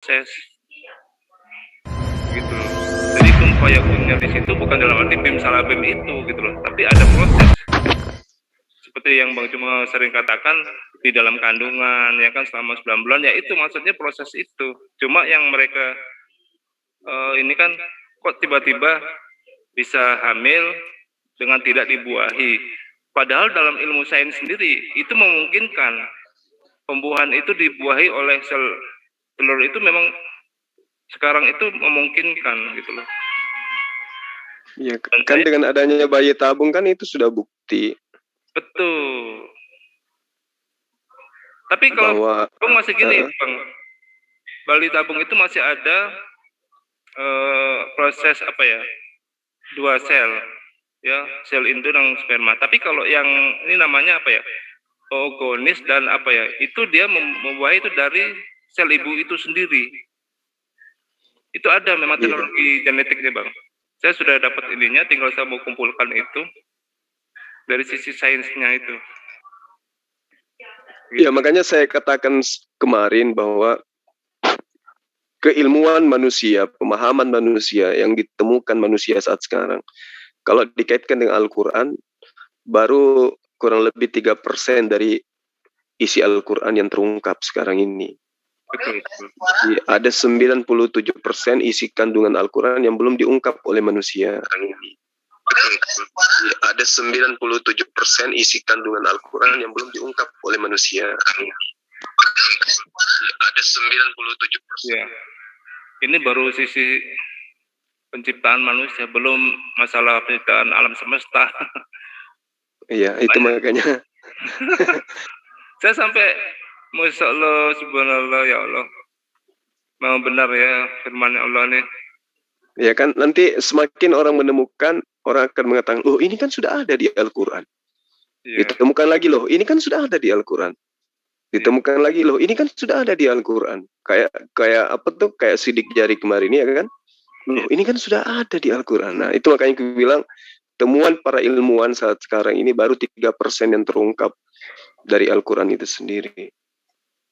proses. Gitu loh. Jadi kun fayakunnya di situ bukan dalam arti bim salah bim itu gitu loh, tapi ada proses. Seperti yang Bang Cuma sering katakan di dalam kandungan ya kan selama 9 bulan ya itu maksudnya proses itu. Cuma yang mereka ini kan kok tiba-tiba bisa hamil dengan tidak dibuahi. Padahal dalam ilmu sains sendiri itu memungkinkan pembuahan itu dibuahi oleh sel telur itu memang sekarang itu memungkinkan gitu loh. Ya, kan dengan adanya bayi tabung kan itu sudah bukti. Betul. Tapi kalau Bang masih gini, Bang. Bayi tabung itu masih ada proses apa ya? 2 sel. Ya, sel induk dan sperma. Tapi kalau yang ini namanya apa ya? Oogonis dan apa ya? Itu dia membuahi itu dari sel ibu itu sendiri. Itu ada memang teknologi genetiknya, Bang. Saya sudah dapat ininya, tinggal saya mau kumpulkan itu dari sisi sainsnya itu. Gitu. Ya, makanya saya katakan kemarin bahwa keilmuan manusia, pemahaman manusia yang ditemukan manusia saat sekarang, kalau dikaitkan dengan Al-Quran, baru kurang lebih 3% dari isi Al-Quran yang terungkap sekarang ini. Betul. Ada 97% isi kandungan Al-Quran yang belum diungkap oleh manusia. Ada 97% isi kandungan Al-Quran yang belum diungkap oleh manusia. Ada 97%. Ya. Ini baru sisi penciptaan manusia, belum masalah penciptaan alam semesta. Iya, itu makanya. Saya sampai Masya Allah, subhanallah, ya Allah. Memang benar ya firman Allah nih. Ya kan, nanti semakin orang menemukan, orang akan mengatakan, oh ini kan sudah ada di Al-Quran. Ya. Ditemukan lagi loh, ini kan sudah ada di Al-Quran. Ditemukan lagi loh, ini kan sudah ada di Al-Quran. Kayak apa tuh, kayak sidik jari kemarin ya kan. Loh, ini kan sudah ada di Al-Quran. Nah, itu makanya aku bilang, temuan para ilmuwan saat sekarang ini baru 3% yang terungkap dari Al-Quran itu sendiri.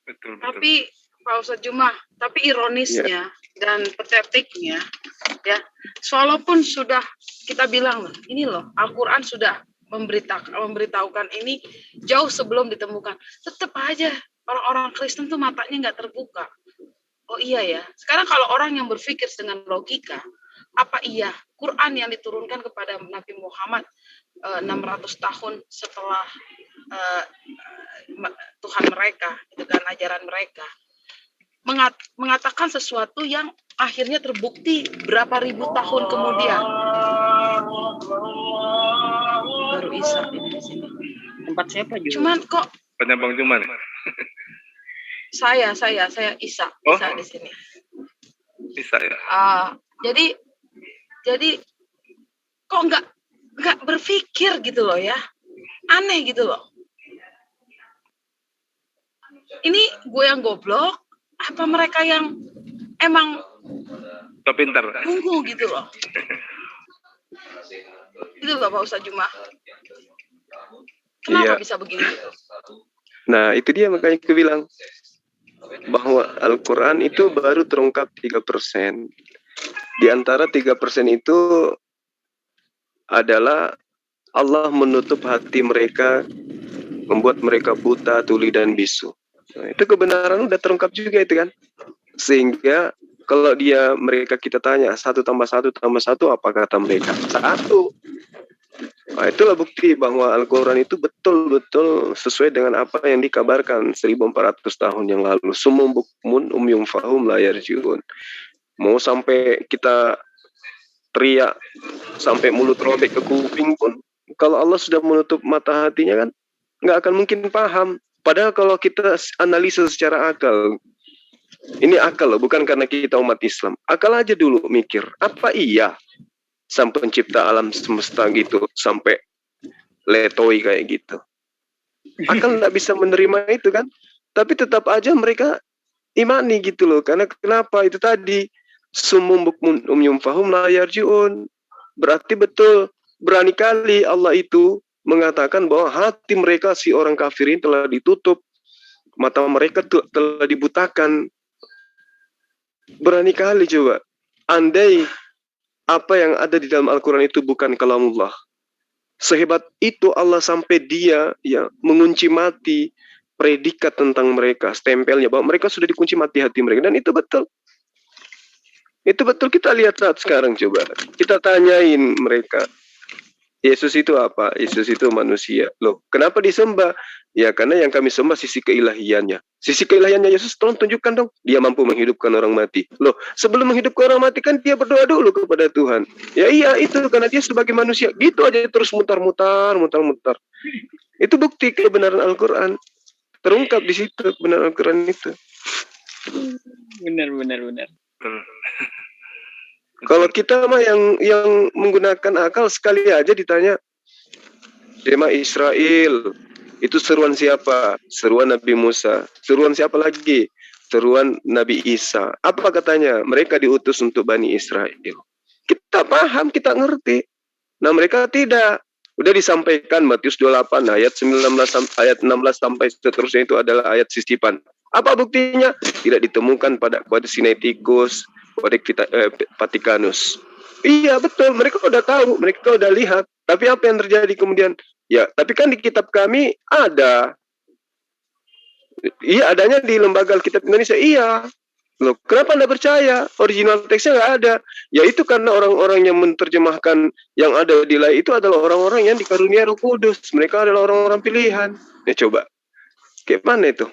Betul. Tapi Pak Ustadz Juma, tapi ironisnya dan patetiknya, ya, walaupun sudah kita bilang ini loh, Al-Quran sudah memberitahukan ini jauh sebelum ditemukan, tetap aja orang-orang Kristen tuh matanya nggak terbuka. Oh iya ya, sekarang kalau orang yang berpikir dengan logika, apa iya Quran yang diturunkan kepada Nabi Muhammad 600 tahun setelah Tuhan mereka, itu kan ajaran mereka, mengatakan sesuatu yang akhirnya terbukti berapa ribu tahun kemudian. Baru Isa ini di sini. Tempat siapa juga? Cuman kok Bang Cuman. Saya Isa, Isa di sini. Isa ya. Jadi kok nggak berpikir gitu loh ya, aneh gitu loh. Ini gue yang goblok, apa mereka yang emang pintar? Tunggu gitu loh. Itu loh Pak Ustadz Juma. Kenapa bisa begini? Nah itu dia makanya aku bilang bahwa Al-Quran itu baru terungkap 3%. Di antara 3% itu adalah Allah menutup hati mereka, membuat mereka buta, tuli, dan bisu. Nah, itu kebenaran udah terungkap juga itu kan. Sehingga kalau mereka kita tanya 1 tambah 1 tambah 1 apa kata mereka? 1. Nah, itulah bukti bahwa Al-Quran itu betul-betul sesuai dengan apa yang dikabarkan 1400 tahun yang lalu. Summun bukmun umyum fahum la yarji'un. Mau sampai kita teriak sampai mulut robek ke kuping pun, kalau Allah sudah menutup mata hatinya kan nggak akan mungkin paham. Padahal kalau kita analisa secara akal, ini akal loh, bukan karena kita umat Islam. Akal aja dulu mikir, apa iya sang pencipta alam semesta gitu sampai letoi kayak gitu? Akal nggak bisa menerima itu kan. Tapi tetap aja mereka imani gitu loh. Karena kenapa? Itu tadi sumum bukmun umyum fahum la yarji'un. Berarti betul, berani kali Allah itu mengatakan bahwa hati mereka si orang kafirin telah ditutup, mata mereka telah dibutakan. Berani kali coba. Andai apa yang ada di dalam Al-Quran itu bukan kalamullah. Sehebat itu Allah sampai dia ya mengunci mati predikat tentang mereka, stempelnya bahwa mereka sudah dikunci mati hati mereka, dan itu betul. Itu betul, kita lihat saat sekarang coba. Kita tanyain mereka, Yesus itu apa? Yesus itu manusia. Loh, kenapa disembah? Ya karena yang kami sembah sisi keilahiannya. Sisi keilahiannya Yesus, tolong tunjukkan dong. Dia mampu menghidupkan orang mati. Loh, sebelum menghidupkan orang mati kan dia berdoa dulu kepada Tuhan. Ya iya, itu karena dia sebagai manusia. Gitu aja terus mutar-mutar. Itu bukti kebenaran Al-Quran. Terungkap di situ kebenaran Al-Quran itu. Benar. Betul. Kalau kita mah yang menggunakan akal, sekali aja ditanya, Shema Israel, itu seruan siapa? Seruan Nabi Musa. Seruan siapa lagi? Seruan Nabi Isa. Apa katanya? Mereka diutus untuk Bani Israel. Kita paham, kita ngerti. Nah mereka tidak. Udah disampaikan Matius 28 ayat 16 sampai seterusnya itu adalah ayat sisipan. Apa buktinya? Tidak ditemukan pada Codex Sinaiticus, Codex Vaticanus. Iya betul, mereka udah tahu, mereka udah lihat. Tapi apa yang terjadi kemudian? Ya, tapi kan di kitab kami ada. Iya, adanya di Lembaga Alkitab Indonesia. Iya. Loh, kenapa Anda percaya? Original teksnya nggak ada. Ya itu karena orang-orang yang menerjemahkan yang ada di lain itu adalah orang-orang yang dikarunia Roh Kudus. Mereka adalah orang-orang pilihan. Ya coba. Kayak mana itu?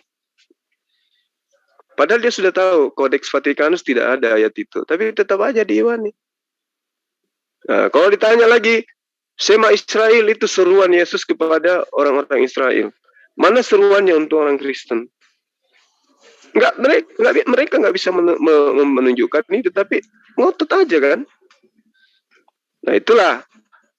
Padahal dia sudah tahu Codex Vaticanus tidak ada ayat itu, tapi tetap aja diimani. Nah, kalau ditanya lagi, Shema Israel itu seruan Yesus kepada orang-orang Israel. Mana seruannya untuk orang Kristen? Mereka nggak bisa menunjukkan ini, tetapi ngotot aja kan. Nah itulah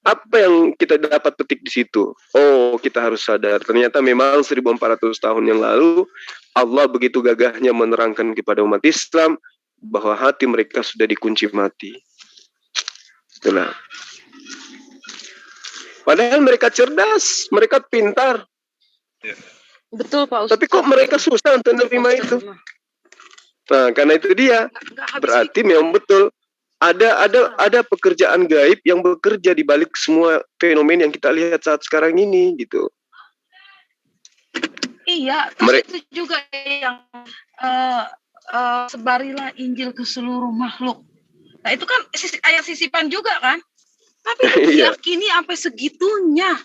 apa yang kita dapat petik di situ. Oh, kita harus sadar. Ternyata memang 1400 tahun yang lalu Allah begitu gagahnya menerangkan kepada umat Islam bahwa hati mereka sudah dikunci mati. Itulah. Padahal mereka cerdas, mereka pintar. Betul Pak Ustaz. Tapi kok mereka susah untuk menerima itu? Nah, karena itu dia. Berarti memang betul ada pekerjaan gaib yang bekerja di balik semua fenomena yang kita lihat saat sekarang ini gitu. Iya, itu juga yang sebarilah Injil ke seluruh makhluk. Nah itu kan ayat sisipan juga kan? Tapi diyakini sampai segitunya,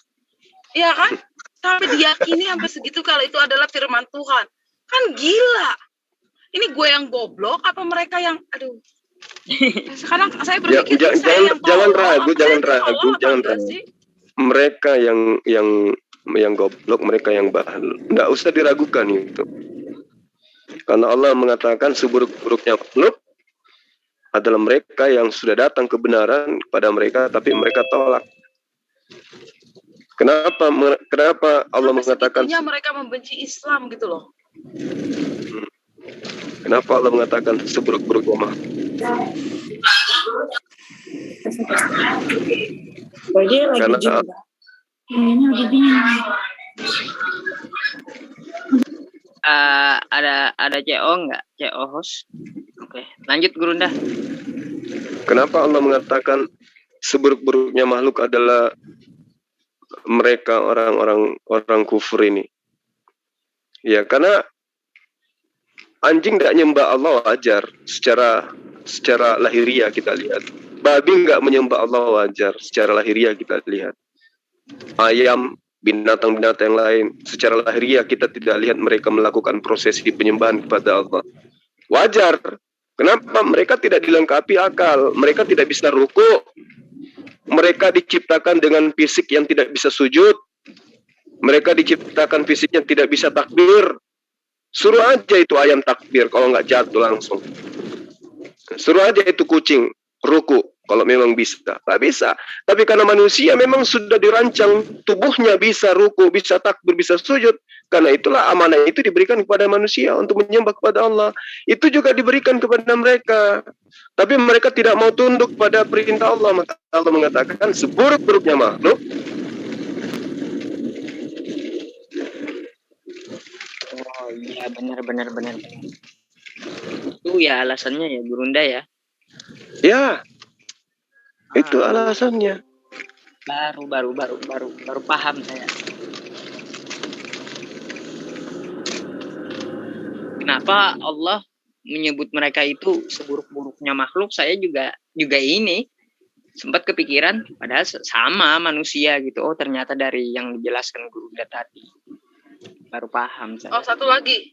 ya kan? Sampai diyakini sampai segitu kalau itu adalah firman Tuhan. Kan gila. Ini gue yang goblok apa mereka yang aduh. Sekarang saya berpikir jangan ragu. Mereka yang goblok, mereka yang bahal. Nggak usah diragukan itu. Karena Allah mengatakan seburuk-buruknya makhluk adalah mereka yang sudah datang kebenaran kepada mereka, tapi mereka tolak. Kenapa Allah mengatakan mereka membenci Islam gitu loh? Kenapa Allah mengatakan seburuk-buruknya makhluk? Karena ada CO nggak? CO host? Oke, lanjut Gurunda. Kenapa Allah mengatakan seburuk-buruknya makhluk adalah mereka orang kufur ini? Ya karena anjing tidak nyembah Allah wajar secara lahiriah kita lihat. Babi nggak menyembah Allah wajar secara lahiriah kita lihat. Ayam, binatang-binatang yang lain secara lahiriah kita tidak lihat mereka melakukan prosesi penyembahan kepada Allah. Wajar. Kenapa? Mereka tidak dilengkapi akal. Mereka tidak bisa ruku. Mereka diciptakan dengan fisik yang tidak bisa sujud. Mereka diciptakan fisiknya tidak bisa takbir. Suruh aja itu ayam takbir kalau nggak jatuh langsung. Suruh aja itu kucing ruku kalau memang bisa. Nggak bisa. Tapi karena manusia memang sudah dirancang tubuhnya bisa ruku, bisa takbir, bisa sujud. Karena itulah amanah itu diberikan kepada manusia untuk menyembah kepada Allah. Itu juga diberikan kepada mereka. Tapi mereka tidak mau tunduk pada perintah Allah. Maka Allah mengatakan seburuk-buruknya makhluk. Oh iya benar. Itu ya alasannya ya Gurunda ya. Ya, itu Ah, alasannya. baru paham saya. Kenapa Allah menyebut mereka itu seburuk-buruknya makhluk? Saya juga ini sempat kepikiran, padahal sama manusia gitu. Oh ternyata dari yang dijelaskan Gurunda tadi baru paham saya. Oh, satu lagi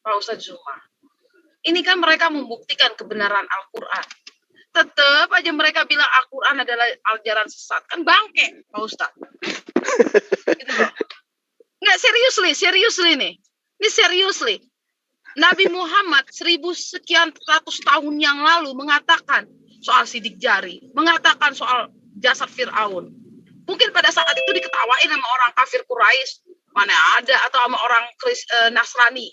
Pak Ustadz Zuma. Ini kan mereka membuktikan kebenaran Al-Quran. Tetap aja mereka bilang Al-Quran adalah ajaran sesat. Kan bangke, Pak Ustadz. Gitu loh. Nggak, seriously nih. Ini seriously. Nabi Muhammad 1000 sekian ratus tahun yang lalu mengatakan soal sidik jari. Mengatakan soal jasad Fir'aun. Mungkin pada saat itu diketawain sama orang kafir Quraisy. Mana ada. Atau sama orang Nasrani.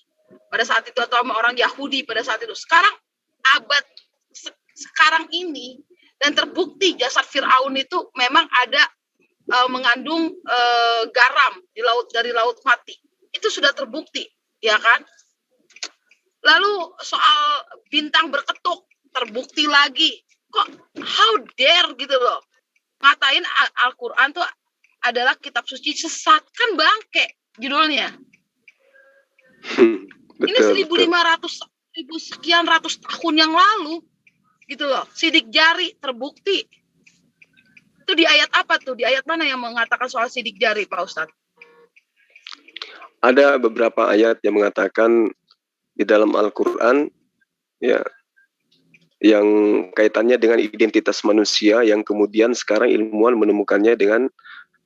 Pada saat itu. Atau sama orang Yahudi pada saat itu. Sekarang abad sekarang ini. Dan terbukti jasad Fir'aun itu memang ada mengandung garam dari laut mati. Itu sudah terbukti. Ya kan? Lalu soal bintang berketuk terbukti lagi. Kok how dare gitu loh. Ngatain Al-Quran tuh adalah kitab suci sesat. Kan bangke judulnya. Ini 1500 sekian ratus tahun yang lalu. Gitu loh. Sidik jari terbukti. Itu di ayat apa tuh? Di ayat mana yang mengatakan soal sidik jari Pak Ustadz? Ada beberapa ayat yang mengatakan di dalam Al-Quran ya, yang kaitannya dengan identitas manusia, yang kemudian sekarang ilmuwan menemukannya dengan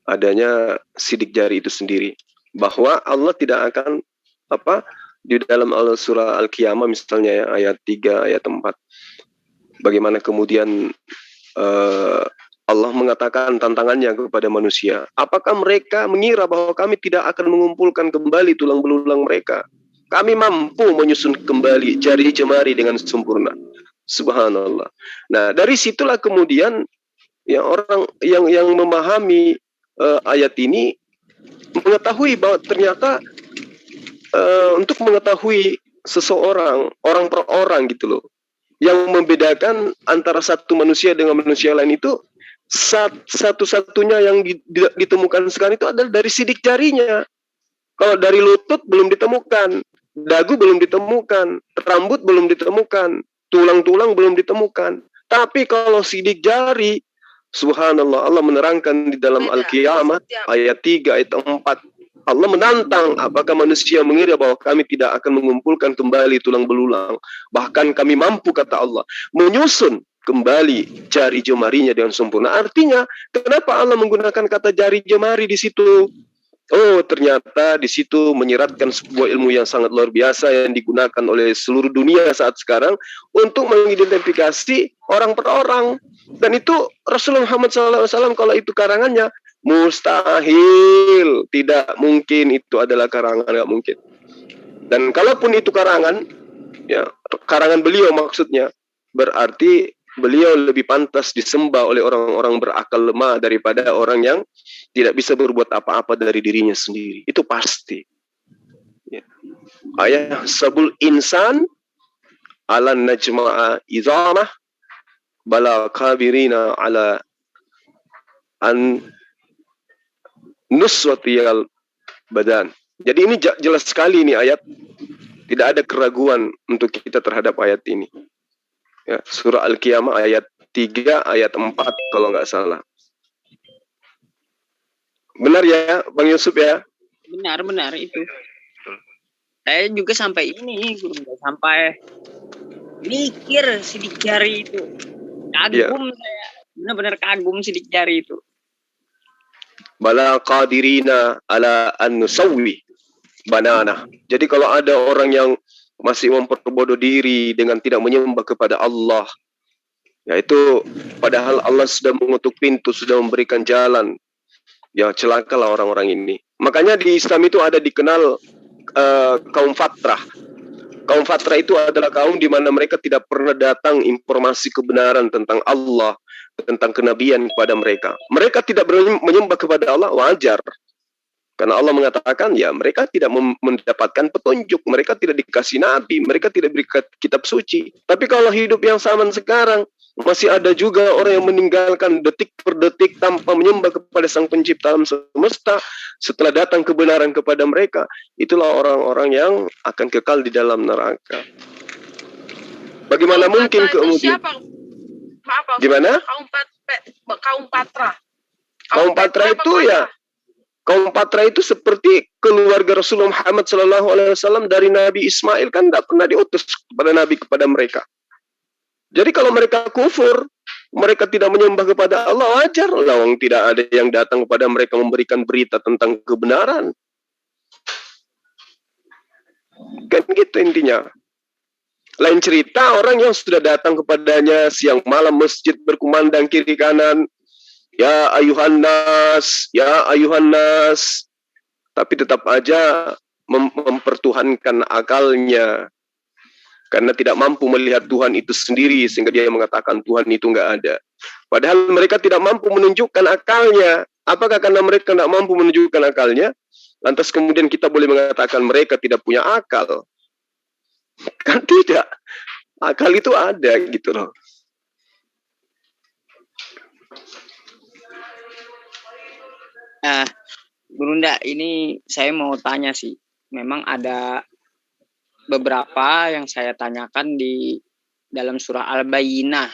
adanya sidik jari itu sendiri, bahwa Allah tidak akan di dalam surah Al-Qiyamah misalnya ya, ayat 3 ayat 4, bagaimana kemudian Allah mengatakan tantangannya kepada manusia, apakah mereka mengira bahwa kami tidak akan mengumpulkan kembali tulang belulang mereka? Kami mampu menyusun kembali jari jemari dengan sempurna. Subhanallah. Nah, dari situlah kemudian ya orang yang memahami ayat ini mengetahui bahwa ternyata untuk mengetahui seseorang, orang per orang gitu loh, yang membedakan antara satu manusia dengan manusia lain itu satu-satunya yang ditemukan sekarang itu adalah dari sidik jarinya. Kalau dari lutut belum ditemukan, dagu belum ditemukan, rambut belum ditemukan, tulang-tulang belum ditemukan. Tapi kalau sidik jari, subhanallah, Allah menerangkan di dalam Al-Qiyamah ayat 3 ayat 4, Allah menantang, apakah manusia mengira bahwa kami tidak akan mengumpulkan kembali tulang belulang, bahkan kami mampu, kata Allah, menyusun kembali jari jemarinya dengan sempurna. Artinya, kenapa Allah menggunakan kata jari jemari di situ? Oh, ternyata di situ menyiratkan sebuah ilmu yang sangat luar biasa yang digunakan oleh seluruh dunia saat sekarang untuk mengidentifikasi orang per orang. Dan itu Rasulullah Muhammad SAW, kalau itu karangannya, mustahil, tidak mungkin itu adalah karangan, nggak mungkin. Dan kalaupun itu karangan, ya karangan beliau maksudnya, berarti beliau lebih pantas disembah oleh orang-orang berakal lemah daripada orang yang tidak bisa berbuat apa-apa dari dirinya sendiri. Itu pasti. Ya. Ayah sabul insan ala najma'a idhamah bala kabirina ala an nuswatiyal badan. Jadi ini jelas sekali ini ayat. Tidak ada keraguan untuk kita terhadap ayat ini. Ya, surah Al-Qiyamah ayat 3 ayat 4 kalau nggak salah. Benar ya Bang Yusuf ya? Benar itu. Saya juga sampai sampai mikir sidik jari itu. Kagum saya. Benar-benar kagum sidik jari itu. Bala qadirina ala an nusawwi banana. Jadi kalau ada orang yang masih memperbodoh diri dengan tidak menyembah kepada Allah, yaitu padahal Allah sudah mengutuk pintu, sudah memberikan jalan, ya celakalah orang-orang ini. Makanya di Islam itu ada dikenal kaum fatrah. Kaum fatrah itu adalah kaum di mana mereka tidak pernah datang informasi kebenaran tentang Allah, tentang kenabian kepada mereka. Mereka tidak menyembah kepada Allah, wajar. Karena Allah mengatakan, ya mereka tidak mendapatkan petunjuk, mereka tidak dikasih nabi, mereka tidak berikan kitab suci. Tapi kalau hidup yang zaman sekarang, masih ada juga orang yang meninggalkan detik per detik tanpa menyembah kepada Sang Pencipta alam semesta setelah datang kebenaran kepada mereka. Itulah orang-orang yang akan kekal di dalam neraka. Bagaimana Kaum mungkin Patra itu kemudian? siapa? Maaf, Pak. Gimana? Kaum Patra. Kaum Patra apa itu ya, kaum Patra itu seperti keluarga Rasulullah Muhammad SAW dari Nabi Ismail, kan tidak pernah diutus kepada Nabi kepada mereka. Jadi kalau mereka kufur, mereka tidak menyembah kepada Allah, wajar. Lawang tidak ada yang datang kepada mereka memberikan berita tentang kebenaran. Kan gitu intinya. Lain cerita orang yang sudah datang kepadanya siang malam masjid berkumandang kiri kanan, ya ayuhan nas, ya ayuhan nas, tapi tetap aja mempertuhankan akalnya. Karena tidak mampu melihat Tuhan itu sendiri, sehingga dia mengatakan Tuhan itu nggak ada. Padahal mereka tidak mampu menunjukkan akalnya. Apakah karena mereka tidak mampu menunjukkan akalnya, lantas kemudian kita boleh mengatakan mereka tidak punya akal? Kan tidak. Akal itu ada gitu loh. Nah, Gurunda, ini saya mau tanya sih. Memang ada beberapa yang saya tanyakan di dalam surah Al-Bayyinah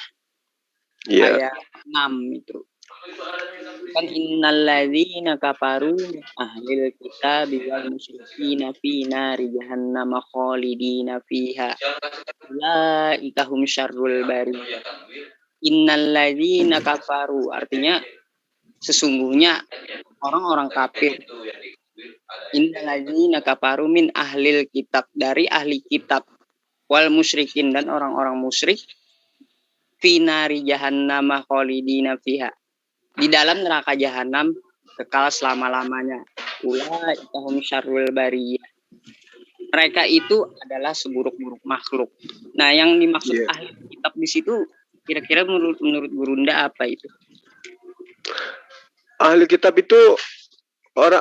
ayat 6 itu. Kan innalladzina kafaru min ahlil kitabi wal musyrikina fi nari jahannam khalidina fiha ulaika hum syarrul bariyah. Innalladzina kafaru artinya sesungguhnya orang-orang kafir. Innalladzina kafaru min ahlil kitab, dari ahli kitab, wal musyrikin, dan orang-orang musyrik, fi nari jahannam khalidina fiha, di dalam neraka jahanam kekal selama-lamanya. Ulaika hum syarrul bariyah. Mereka itu adalah seburuk-buruk makhluk. Nah, yang dimaksud ahli kitab di situ kira-kira menurut Gurunda apa itu? Ahli kitab itu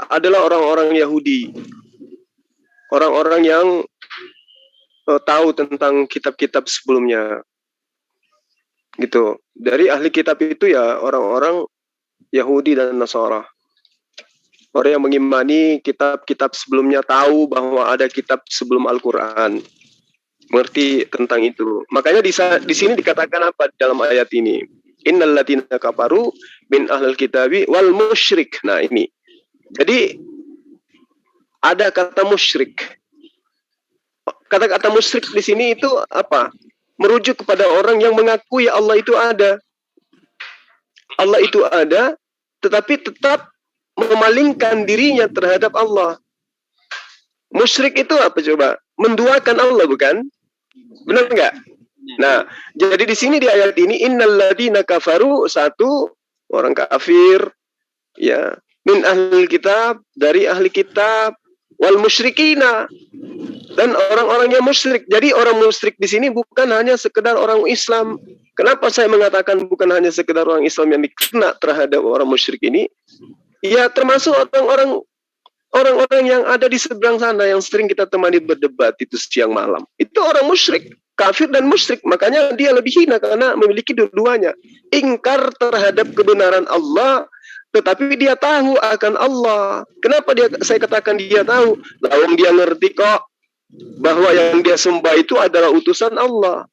adalah orang-orang Yahudi, orang-orang yang tahu tentang kitab-kitab sebelumnya, gitu. Dari ahli kitab itu ya orang-orang Yahudi dan Nasara, orang yang mengimani kitab-kitab sebelumnya, tahu bahwa ada kitab sebelum Al-Quran, mengerti tentang itu. Makanya di sini dikatakan apa dalam ayat ini? Innal ladzina kafaru min ahlil kitabi wal musyrik. Nah ini. Jadi ada kata musyrik. Kata-kata musyrik di sini itu apa? Merujuk kepada orang yang mengakui Allah itu ada. Allah itu ada, tetapi tetap memalingkan dirinya terhadap Allah. Musyrik itu apa coba? Menduakan Allah, bukan? Benar enggak? Nah, jadi di sini di ayat ini innalladzina kafaru, satu orang kafir, ya, min ahli kitab, dari ahli kitab, wal musyrikina, dan orang-orang yang musyrik. Jadi orang musyrik di sini bukan hanya sekedar orang Islam. Kenapa saya mengatakan bukan hanya sekedar orang Islam yang dikena terhadap orang musyrik ini? Ya, termasuk orang-orang yang ada di seberang sana yang sering kita temani berdebat itu siang malam. Itu orang musyrik, kafir dan musyrik. Makanya dia lebih hina karena memiliki dua-duanya. Ingkar terhadap kebenaran Allah, tetapi dia tahu akan Allah. Kenapa saya katakan dia tahu? Lawang dia ngerti kok bahwa yang dia sembah itu adalah utusan Allah.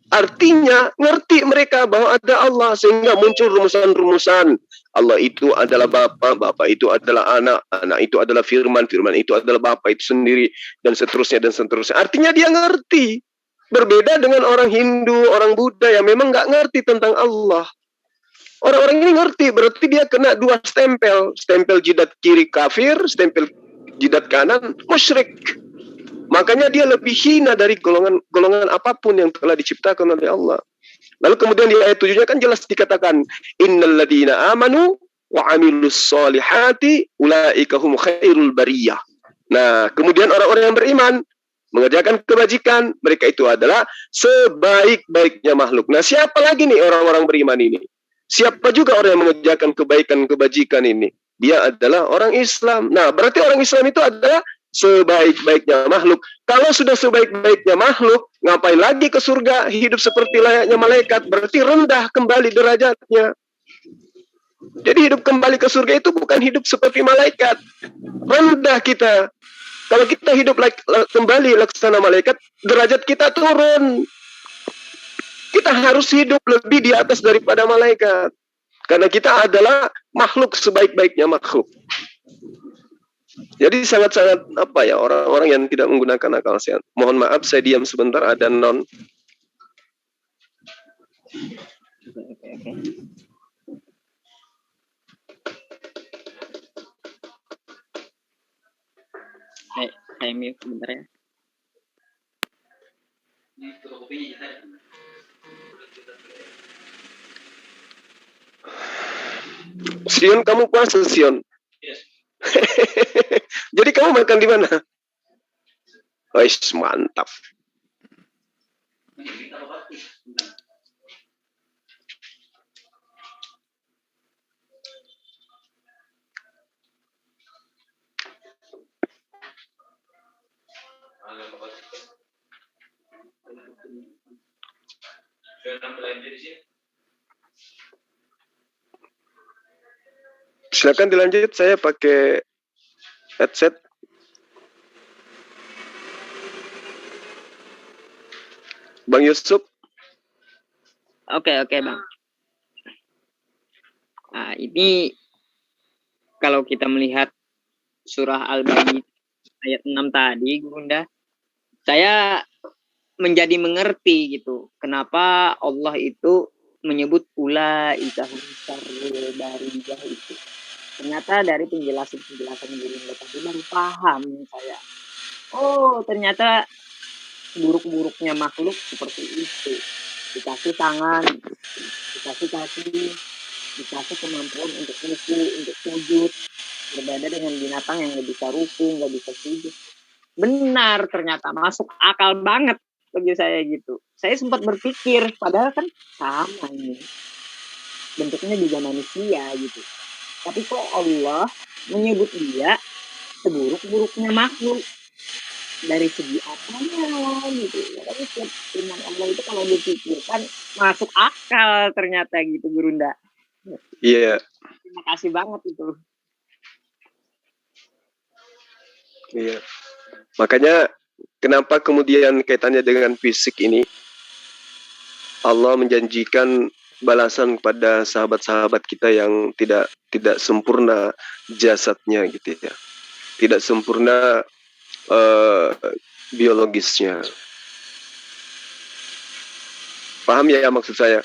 Artinya ngerti mereka bahwa ada Allah, sehingga muncul rumusan-rumusan. Allah itu adalah Bapa, Bapa itu adalah Anak, Anak itu adalah Firman, Firman itu adalah Bapa itu sendiri, dan seterusnya dan seterusnya. Artinya dia ngerti. Berbeda dengan orang Hindu, orang Buddha yang memang nggak ngerti tentang Allah. Orang-orang ini ngerti, berarti dia kena dua stempel. Stempel jidat kiri kafir, stempel jidat kanan musyrik. Makanya dia lebih hina dari golongan apapun yang telah diciptakan oleh Allah. Lalu kemudian di ayat 7-nya kan jelas dikatakan innal ladzina amanu wa amilus solihati ulaika hum khairul bariyah. Nah, kemudian orang-orang yang beriman mengerjakan kebajikan, mereka itu adalah sebaik-baiknya makhluk. Nah, siapa lagi nih orang-orang beriman ini? Siapa juga orang yang mengerjakan kebaikan kebajikan ini? dia adalah orang Islam. Nah, berarti orang Islam itu adalah sebaik-baiknya makhluk. Kalau sudah sebaik-baiknya makhluk, ngapain lagi ke surga hidup seperti layaknya malaikat? Berarti rendah kembali derajatnya. Jadi hidup kembali ke surga itu bukan hidup seperti malaikat. Rendah kita. Kalau kita hidup kembali laksana malaikat, derajat kita turun. Kita harus hidup lebih di atas daripada malaikat. Karena kita adalah makhluk sebaik-baiknya makhluk. Jadi sangat-sangat orang-orang yang tidak menggunakan akal sehat. Mohon maaf saya diam sebentar, ada non. Oke. Saya mute sebentar ya. Sion, kamu puasa Sion? Yes. Jadi kamu makan di mana? Wais, mantap. Silakan dilanjut, saya pakai headset. Bang Yusuf. Oke, Bang. Nah, ini kalau kita melihat surah Al-Baqarah ayat 6 tadi, Bunda, saya menjadi mengerti gitu. Kenapa Allah itu menyebut ulaika hum bariyah itu. Ternyata dari penjelasan Bunda tadi baru paham saya. Oh, ternyata buruk-buruknya makhluk seperti itu. Dikasih tangan, dikasih kaki, dikasih kemampuan untuk ruku, untuk sujud. Berbeda dengan binatang yang nggak bisa ruku, nggak bisa sujud. Benar, ternyata masuk akal banget bagi saya gitu. Saya sempat berpikir, padahal kan sama ini. Bentuknya juga manusia gitu. Tapi kok Allah menyebut dia seburuk-buruknya makhluk. Dari segi apanya gitu. Tapi setiap firman Allah itu kalau dipikirkan masuk akal ternyata gitu, Gurunda. Iya. Terima kasih banget itu. Iya. Makanya kenapa kemudian kaitannya dengan fisik ini, Allah menjanjikan balasan kepada sahabat-sahabat kita yang tidak sempurna jasadnya gitu ya. Tidak sempurna biologisnya. Paham ya maksud saya?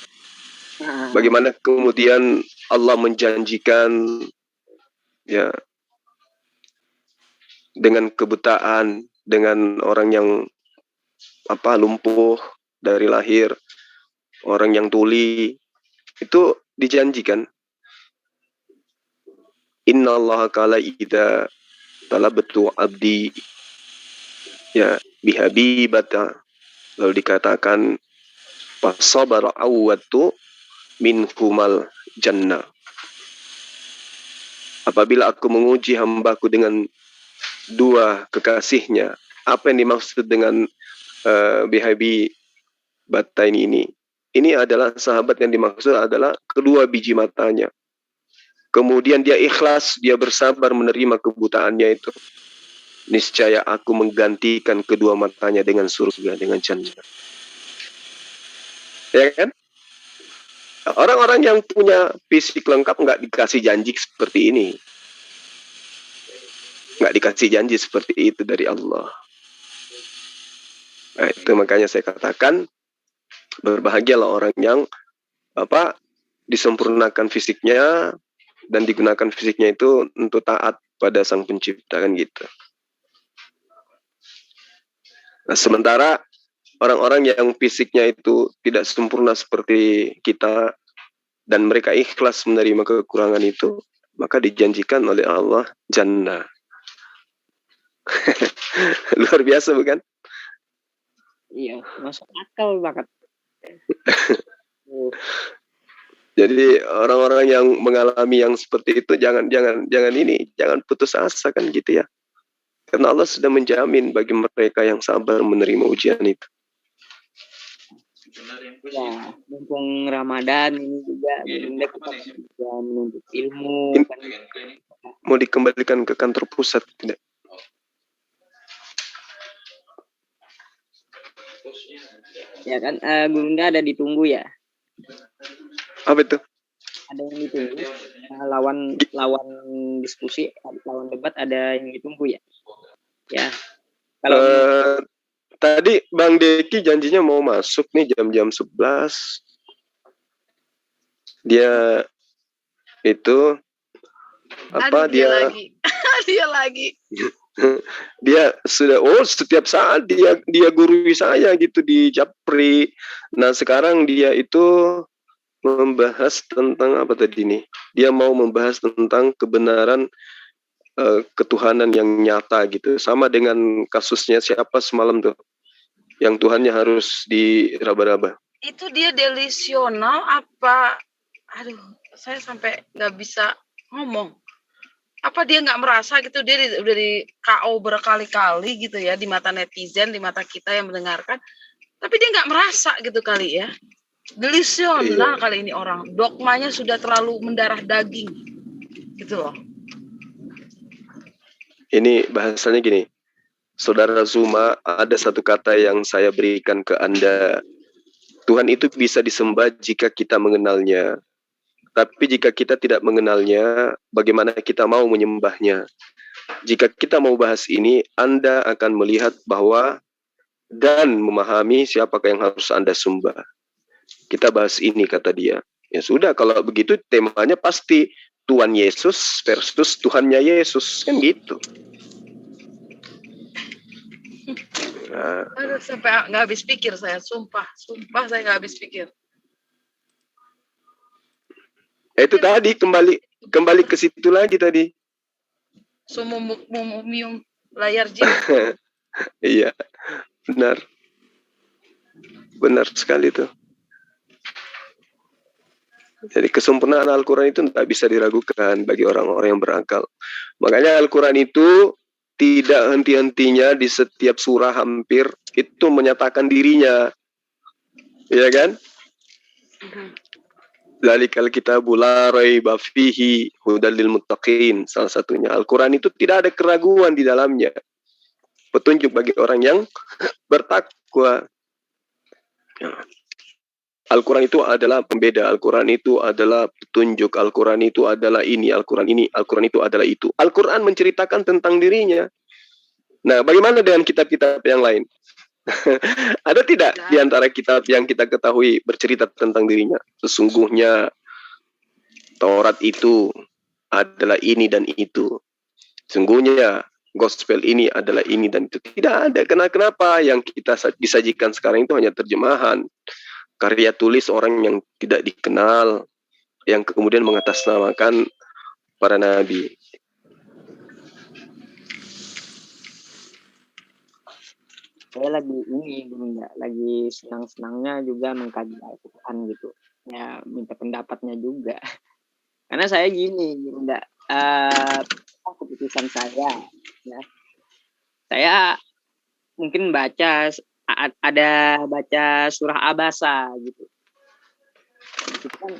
Bagaimana kemudian Allah menjanjikan ya dengan kebutaan, dengan orang yang lumpuh dari lahir, orang yang tuli, itu dijanjikan. Innallaha qala idza talabtu abdi ya bihabibata, lalu dikatakan fasabara awwatu minhumal jannah. Apabila aku menguji hambaku dengan dua kekasihnya, apa yang dimaksud dengan bihabi bata ini? Ini adalah sahabat yang dimaksud adalah kedua biji matanya. Kemudian dia ikhlas, dia bersabar menerima kebutaannya itu. Niscaya aku menggantikan kedua matanya dengan surga, dengan jannah. Ya kan? Orang-orang yang punya fisik lengkap nggak dikasih janji seperti ini. Nggak dikasih janji seperti itu dari Allah. Nah, itu makanya saya katakan berbahagialah orang yang disempurnakan fisiknya dan digunakan fisiknya itu untuk taat pada Sang Pencipta, kan gitu. Nah, sementara orang-orang yang fisiknya itu tidak sempurna seperti kita dan mereka ikhlas menerima kekurangan itu, maka dijanjikan oleh Allah jannah. Luar biasa bukan? Iya, masuk akal banget. Jadi orang-orang yang mengalami yang seperti itu jangan putus asa kan gitu ya. Karena Allah sudah menjamin bagi mereka yang sabar menerima ujian itu. Ya, mumpung Ramadan ini juga Bunda kita bisa menuntut ilmu kan. Mau dikembalikan ke kantor pusat tidak? Ya kan, Bunda ada ditunggu ya. Apa itu? Ada yang ditunggu. Lawan diskusi, lawan debat ada yang ditunggu ya. Ya. Kalau tadi Bang Deki janjinya mau masuk nih jam 11. Dia itu apa dia lagi dia lagi dia sudah setiap saat dia gurui saya gitu di Japri. Nah sekarang dia itu membahas tentang apa tadi nih? Dia mau membahas tentang kebenaran ketuhanan yang nyata gitu. Sama dengan kasusnya siapa semalam tuh, yang Tuhannya harus diraba-raba. Itu dia delusional apa? Aduh, saya sampai nggak bisa ngomong. Apa dia nggak merasa gitu, dia udah di KO berkali-kali gitu ya di mata netizen, di mata kita yang mendengarkan. Tapi dia nggak merasa gitu kali ya. Delusional kali ini orang. Dogmanya sudah terlalu mendarah daging. Gitu loh. Ini bahasanya gini. Saudara Zuma, ada satu kata yang saya berikan ke Anda. Tuhan itu bisa disembah jika kita mengenalnya. Tapi jika kita tidak mengenalnya, bagaimana kita mau menyembahnya? Jika kita mau bahas ini, Anda akan melihat bahwa dan memahami siapakah yang harus Anda sembah. Kita bahas ini, kata dia. Ya sudah, kalau begitu temanya pasti Tuhan Yesus versus Tuhannya Yesus. Kan gitu. Nah. Aduh, sampai nggak habis pikir saya. Sumpah saya nggak habis pikir. Itu tadi kembali ke situ lagi tadi. Sumumumium layar jin. Iya, benar sekali tuh. Jadi kesempurnaan Al-Quran itu tidak bisa diragukan bagi orang-orang yang berakal. Makanya Al-Quran itu tidak henti-hentinya di setiap surah hampir itu menyatakan dirinya. Iya kan? Dzalikal kitabu la raiba fihi hudal lil muttaqin. Salah satunya Al-Quran itu tidak ada keraguan di dalamnya. Petunjuk bagi orang yang bertakwa. Ya. Al-Quran itu adalah pembeda, Al-Quran itu adalah petunjuk, Al-Quran itu adalah ini, Al-Quran itu adalah itu. Al-Quran menceritakan tentang dirinya. Nah, bagaimana dengan kitab-kitab yang lain? Ada tidak di antara kitab yang kita ketahui bercerita tentang dirinya? Sesungguhnya Taurat itu adalah ini dan itu. Sesungguhnya Gospel ini adalah ini dan itu. Tidak ada. Kenapa yang kita disajikan sekarang itu hanya terjemahan, karya tulis orang yang tidak dikenal, yang kemudian mengatasnamakan para nabi. Saya lagi senang-senangnya juga mengkaji Al-Quran gitu. Ya, minta pendapatnya juga. Karena saya gini, Bunda, keputusan saya, ya. Saya mungkin baca surah Abasa gitu. Itu kan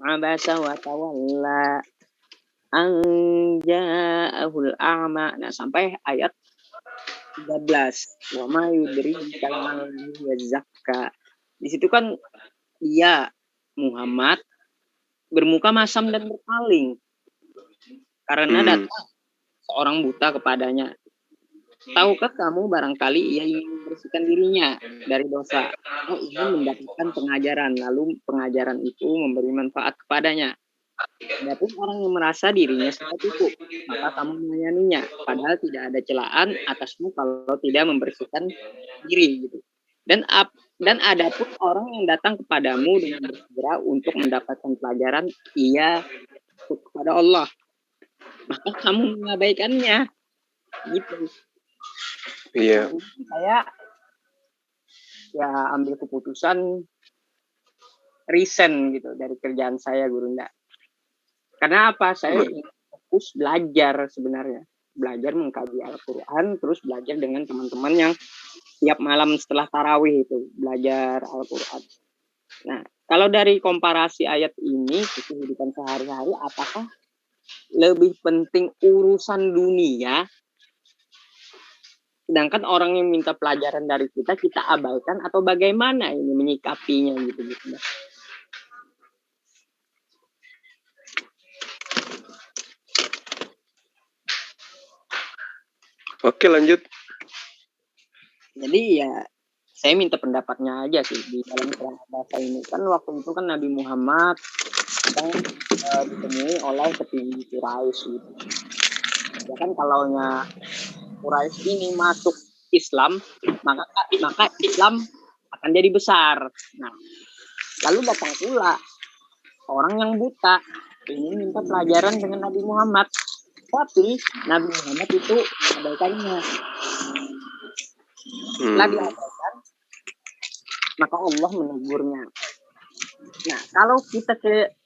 Abasa wa tawalla anja'ahul a'ma. Nah, sampai ayat 13. Wa ma yudrika yazakka. Di situ kan dia Muhammad bermuka masam dan berpaling karena datang seorang buta kepadanya. Tahukah kamu barangkali ia ingin membersihkan dirinya dari dosa, ingin mendapatkan pengajaran, lalu pengajaran itu memberi manfaat kepadanya. Adapun orang yang merasa dirinya sudah cukup, maka kamu melayaninya, padahal tidak ada celaan atasmu kalau tidak membersihkan diri gitu. Dan adapun orang yang datang kepadamu dengan bersegera untuk mendapatkan pelajaran, ia kepada Allah, maka kamu mengabaikannya, gitu. Iya. Saya ya ambil keputusan resign gitu dari kerjaan saya, Gurunda. Karena apa? Saya ingin fokus belajar sebenarnya. Belajar mengkaji Al-Quran, terus belajar dengan teman-teman yang tiap malam setelah tarawih itu belajar Al-Quran. Nah, kalau dari komparasi ayat ini ke kehidupan sehari-hari, apakah lebih penting urusan dunia, sedangkan orang yang minta pelajaran dari kita abaikan, atau bagaimana ini menyikapinya gitu. Oke, lanjut. Jadi ya saya minta pendapatnya aja sih di dalam surah bahasa ini. Kan waktu itu kan Nabi Muhammad sedang ditemui oleh petinggi Quraisy gitu. Ya kan kalaunya Quraisy ini masuk Islam, maka Islam akan jadi besar. Nah, lalu datang pula orang yang buta ingin minta pelajaran dengan Nabi Muhammad, tapi Nabi Muhammad itu abaikannya. Setelah diabaikan, maka Allah menegurnya. Nah, kalau kita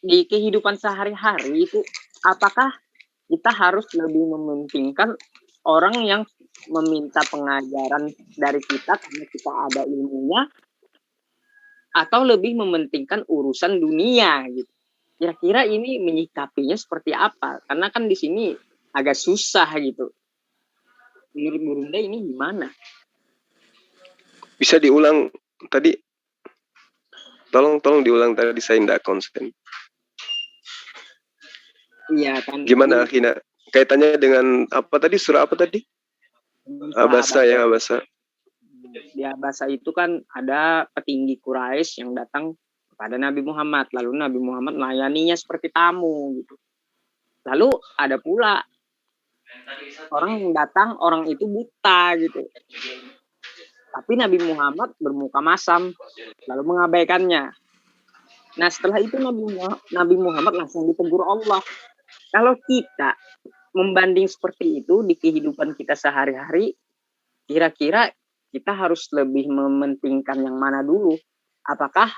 di kehidupan sehari-hari itu, apakah kita harus lebih mementingkan orang yang meminta pengajaran dari kita karena kita ada ilmunya, atau lebih mementingkan urusan dunia gitu? Kira-kira ini menyikapinya seperti apa? Karena kan di sini agak susah gitu. Menurut Gurunda ini gimana? Bisa diulang tadi? Tolong diulang tadi, saya tidak konsen. Iya kan. Gimana Hina? Kaitannya dengan apa tadi? Surah apa tadi? Abasa ya, Abasa. Di Abasa itu kan ada petinggi Quraisy yang datang kepada Nabi Muhammad. Lalu Nabi Muhammad melayaninya seperti tamu gitu. Lalu ada pula orang yang datang, orang itu buta gitu. Tapi Nabi Muhammad bermuka masam, lalu mengabaikannya. Nah, setelah itu Nabi Muhammad langsung ditegur Allah. Kalau kita membanding seperti itu di kehidupan kita sehari-hari, kira-kira kita harus lebih mementingkan yang mana dulu? Apakah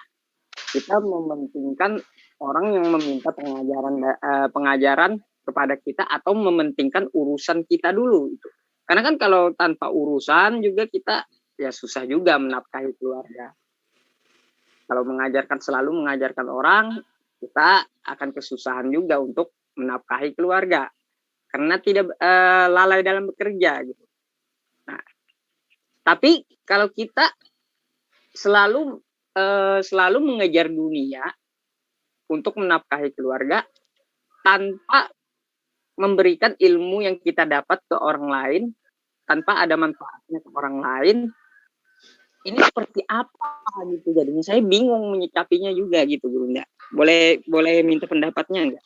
kita mementingkan orang yang meminta pengajaran kepada kita, atau mementingkan urusan kita dulu itu? Karena kan kalau tanpa urusan juga kita ya susah juga menafkahi keluarga. Kalau selalu mengajarkan orang, kita akan kesusahan juga untuk menafkahi keluarga karena tidak lalai dalam bekerja gitu. Nah, tapi kalau kita selalu mengejar dunia untuk menafkahi keluarga tanpa memberikan ilmu yang kita dapat ke orang lain, tanpa ada manfaatnya ke orang lain, ini seperti apa gitu? Jadinya saya bingung menyikapinya juga gitu, Gurunda. Boleh minta pendapatnya enggak?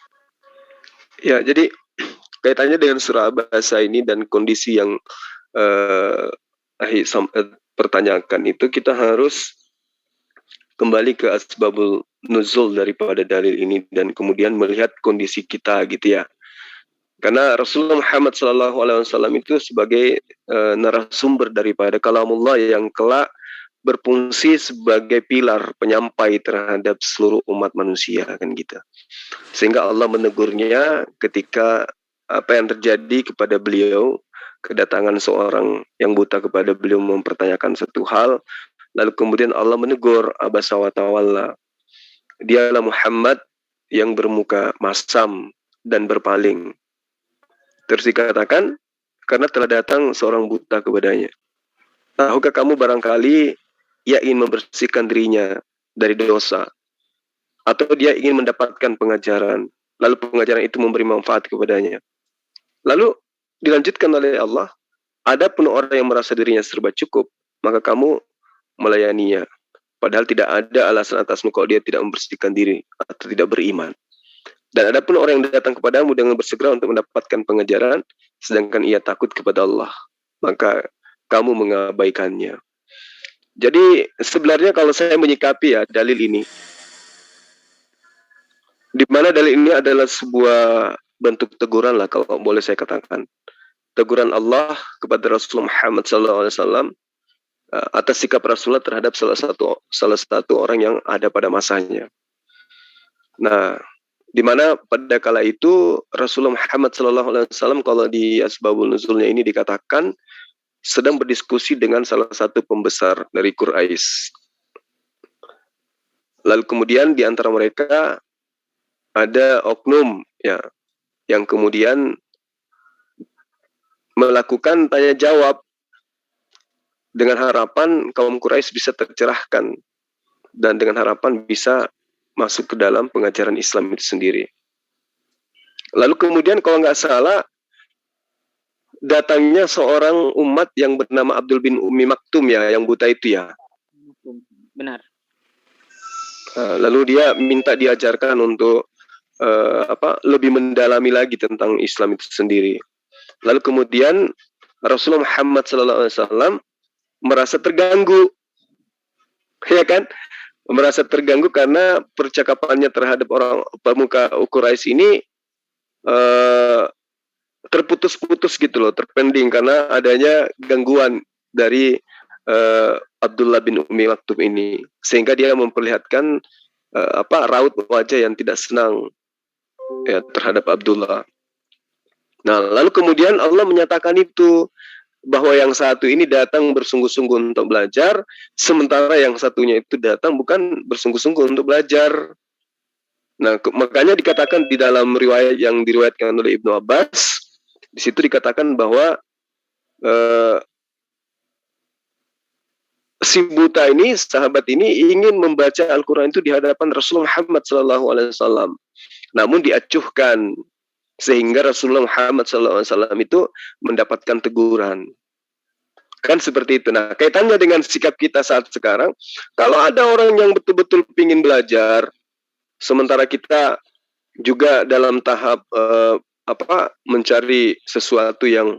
Ya, jadi kaitannya dengan surah bahasa ini dan kondisi yang pertanyakan itu, kita harus kembali ke asbabul nuzul daripada dalil ini dan kemudian melihat kondisi kita gitu ya. Karena Rasulullah Muhammad SAW itu sebagai narasumber daripada kalamullah yang kelak berfungsi sebagai pilar penyampai terhadap seluruh umat manusia kan gitu. Sehingga Allah menegurnya ketika apa yang terjadi kepada beliau, kedatangan seorang yang buta kepada beliau mempertanyakan satu hal, lalu kemudian Allah menegur, abasa wa tawalla. Dialah Muhammad yang bermuka masam dan berpaling. Terus dikatakan, karena telah datang seorang buta kepadanya. Tahukah kamu barangkali ia ingin membersihkan dirinya dari dosa, atau dia ingin mendapatkan pengajaran, lalu pengajaran itu memberi manfaat kepadanya. Lalu dilanjutkan oleh Allah, ada pun orang yang merasa dirinya serba cukup, maka kamu melayaninya. Padahal tidak ada alasan atasmu kalau dia tidak membersihkan diri atau tidak beriman. Dan ada pun orang yang datang kepadamu dengan bersegera untuk mendapatkan pengajaran, sedangkan ia takut kepada Allah, maka kamu mengabaikannya. Jadi sebenarnya kalau saya menyikapi ya dalil ini, di mana dalil ini adalah sebuah bentuk teguran lah kalau boleh saya katakan, teguran Allah kepada Rasulullah Muhammad SAW atas sikap Rasulullah terhadap salah satu orang yang ada pada masanya. Nah, di mana pada kala itu Rasulullah Muhammad SAW kalau di Asbabun Nuzulnya ini dikatakan sedang berdiskusi dengan salah satu pembesar dari Quraisy. Lalu kemudian di antara mereka ada oknum ya yang kemudian melakukan tanya jawab dengan harapan kaum Quraisy bisa tercerahkan dan dengan harapan bisa masuk ke dalam pengajaran Islam itu sendiri. Lalu kemudian kalau nggak salah datangnya seorang umat yang bernama Abdul bin Ummi Maktum ya, yang buta itu ya. Benar. Lalu dia minta diajarkan untuk lebih mendalami lagi tentang Islam itu sendiri. Lalu kemudian Rasulullah Muhammad SAW merasa terganggu, ya kan? Merasa terganggu karena percakapannya terhadap orang pemuka Quraisy ini terputus-putus gitu loh, terpending karena adanya gangguan dari Abdullah bin Ummi Maktum ini, sehingga dia memperlihatkan raut wajah yang tidak senang ya terhadap Abdullah. Nah, lalu kemudian Allah menyatakan itu bahwa yang satu ini datang bersungguh-sungguh untuk belajar, sementara yang satunya itu datang bukan bersungguh-sungguh untuk belajar. Nah, makanya dikatakan di dalam riwayat yang diriwayatkan oleh Ibnu Abbas, di situ dikatakan bahwa si buta ini, sahabat ini ingin membaca Al-Quran itu di hadapan Rasulullah Muhammad SAW, namun diacuhkan sehingga Rasulullah Muhammad SAW itu mendapatkan teguran. Kan seperti itu. Nah, kaitannya dengan sikap kita saat sekarang, kalau ada orang yang betul-betul ingin belajar, sementara kita juga dalam tahap mencari sesuatu yang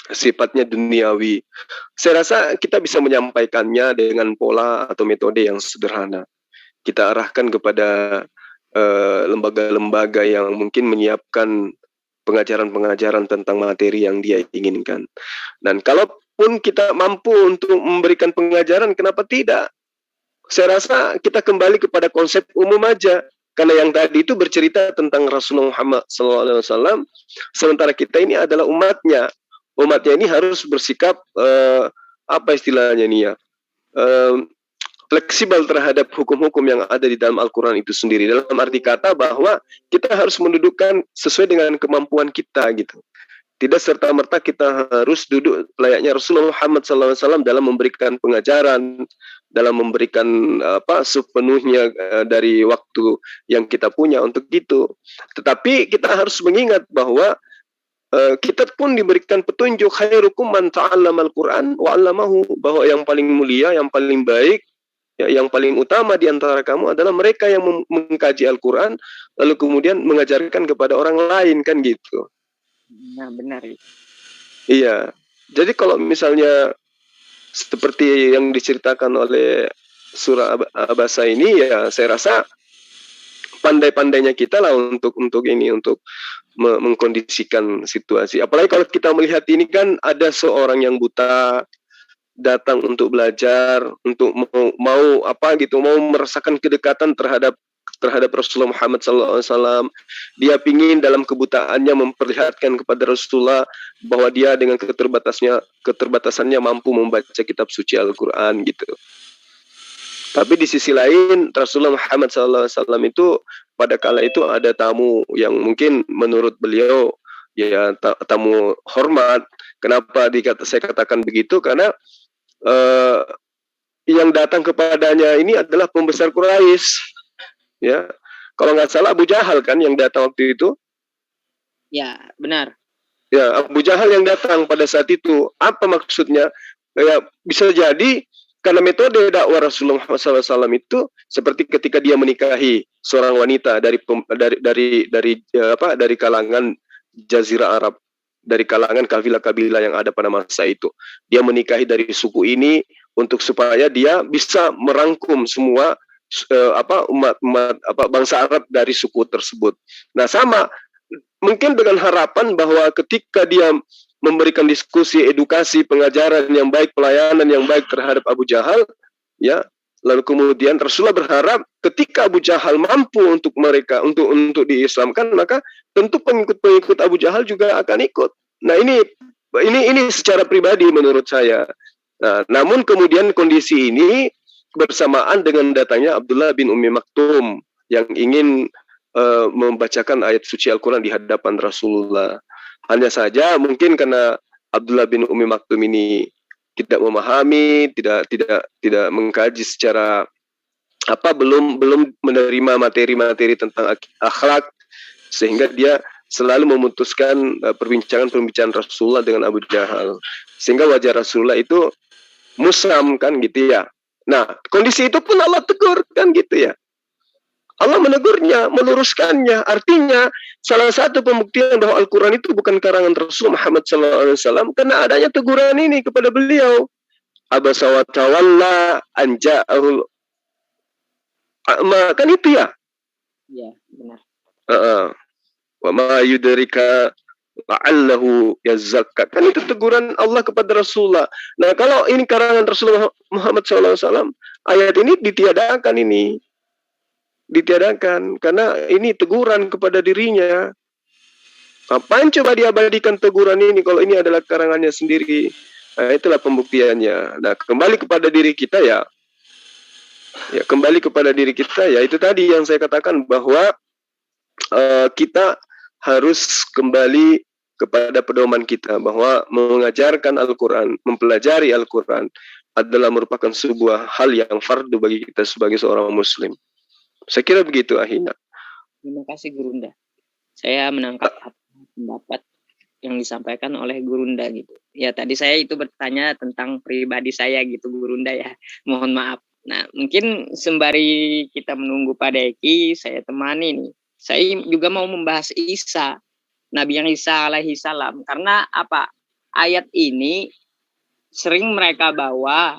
sifatnya duniawi, saya rasa kita bisa menyampaikannya dengan pola atau metode yang sederhana. Kita arahkan kepada lembaga-lembaga yang mungkin menyiapkan pengajaran-pengajaran tentang materi yang dia inginkan. Dan kalaupun kita mampu untuk memberikan pengajaran, kenapa tidak? Saya rasa kita kembali kepada konsep umum aja. Karena yang tadi itu bercerita tentang Rasulullah Muhammad SAW, sementara kita ini adalah umatnya. Umatnya ini harus bersikap fleksibel terhadap hukum-hukum yang ada di dalam Al-Quran itu sendiri. Dalam arti kata bahwa kita harus mendudukkan sesuai dengan kemampuan kita gitu. Tidak serta-merta kita harus duduk layaknya Rasulullah Muhammad SAW dalam memberikan pengajaran, dalam memberikan sepenuhnya dari waktu yang kita punya untuk itu. Tetapi kita harus mengingat bahwa kita pun diberikan petunjuk, khairukum man ta'allama al-Quran wa 'allamahu, bahwa yang paling mulia, yang paling baik, ya, yang paling utama di antara kamu adalah mereka yang mengkaji Al-Quran lalu kemudian mengajarkan kepada orang lain, kan gitu. Nah, benar. Iya. Jadi kalau misalnya seperti yang diceritakan oleh surah Abasa ini, ya saya rasa pandai-pandainya kita lah untuk mengkondisikan situasi. Apalagi kalau kita melihat ini kan ada seorang yang buta datang untuk belajar, untuk mau merasakan kedekatan terhadap Rasulullah Muhammad SAW. Dia pingin dalam kebutaannya memperlihatkan kepada Rasulullah bahwa dia dengan keterbatasannya mampu membaca kitab suci Al-Quran gitu. Tapi di sisi lain Rasulullah Muhammad SAW itu pada kala itu ada tamu yang mungkin menurut beliau ya tamu hormat. Kenapa saya katakan begitu? Karena yang datang kepadanya ini adalah pembesar Quraisy. Ya, kalau nggak salah Abu Jahal kan yang datang waktu itu. Ya, benar. Ya, Abu Jahal yang datang pada saat itu. Apa maksudnya? Ya, bisa jadi karena metode dakwah Rasulullah SAW itu seperti ketika dia menikahi seorang wanita dari kalangan Jazirah Arab, dari kalangan kabilah-kabilah yang ada pada masa itu. Dia menikahi dari suku ini untuk supaya dia bisa merangkum semua bangsa Arab dari suku tersebut. Nah, sama mungkin dengan harapan bahwa ketika dia memberikan diskusi, edukasi, pengajaran yang baik, pelayanan yang baik terhadap Abu Jahal, ya, Lalu kemudian Rasulullah berharap ketika Abu Jahal mampu untuk mereka untuk diislamkan, maka tentu pengikut-pengikut Abu Jahal juga akan ikut. Nah, ini secara pribadi menurut saya. Nah, namun kemudian kondisi ini bersamaan dengan datangnya Abdullah bin Ummi Maktum yang ingin membacakan ayat suci Al-Quran di hadapan Rasulullah. Hanya saja mungkin karena Abdullah bin Ummi Maktum ini tidak memahami, tidak mengkaji secara belum menerima materi-materi tentang akhlak, sehingga dia selalu memutuskan perbincangan Rasulullah dengan Abu Jahal, sehingga wajah Rasulullah itu musam kan gitu ya. Nah, kondisi itu pun Allah tegur kan gitu ya. Allah menegurnya, meluruskannya. Artinya salah satu pembuktian bahwa Al-Quran itu bukan karangan Rasul Muhammad SAW karena adanya teguran ini kepada beliau. Abasa wa tawalla an ja'ahul a'ma, kan itu ya? Iya, benar. Wa ma yudrika la'allahu yazakka. Kan itu teguran Allah kepada Rasulullah. Nah, kalau ini karangan Rasulullah Muhammad SAW, ayat ini ditiadakan karena ini teguran kepada dirinya. Apaan coba diabadikan teguran ini kalau ini adalah karangannya sendiri? Nah, itulah pembuktiannya. Nah, kembali kepada diri kita ya itu tadi yang saya katakan bahwa kita harus kembali kepada pedoman kita bahwa mengajarkan Al-Quran, mempelajari Al-Quran adalah merupakan sebuah hal yang fardu bagi kita sebagai seorang muslim. Saya kira begitu, Ahina. Terima kasih Gurunda. Saya menangkap pendapat yang disampaikan oleh Gurunda gitu. Ya tadi saya itu bertanya tentang pribadi saya gitu Gurunda ya. Mohon maaf. Nah mungkin sembari kita menunggu Pak Deki, saya temani nih. Saya juga mau membahas Isa, Nabi yang Isa alaihi salam. Karena apa? Ayat ini sering mereka bawa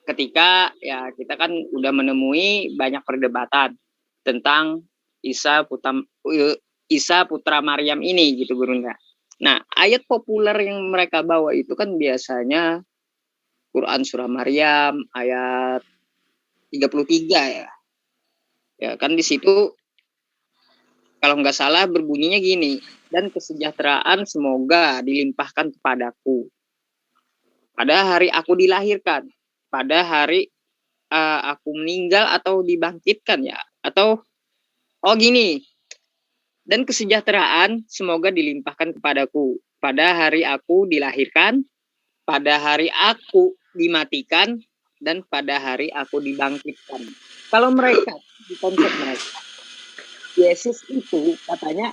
ketika ya kita kan udah menemui banyak perdebatan tentang Isa putra Maryam ini gitu Gurunda. Nah, ayat populer yang mereka bawa itu kan biasanya Quran surah Maryam ayat 33 ya. Ya kan di situ kalau nggak salah berbunyinya gini, dan kesejahteraan semoga dilimpahkan kepadaku pada hari aku dilahirkan, pada hari aku meninggal atau dibangkitkan ya, atau gini, dan kesejahteraan semoga dilimpahkan kepadaku pada hari aku dilahirkan, pada hari aku dimatikan, dan pada hari aku dibangkitkan. Kalau mereka di konsep mereka, Yesus itu katanya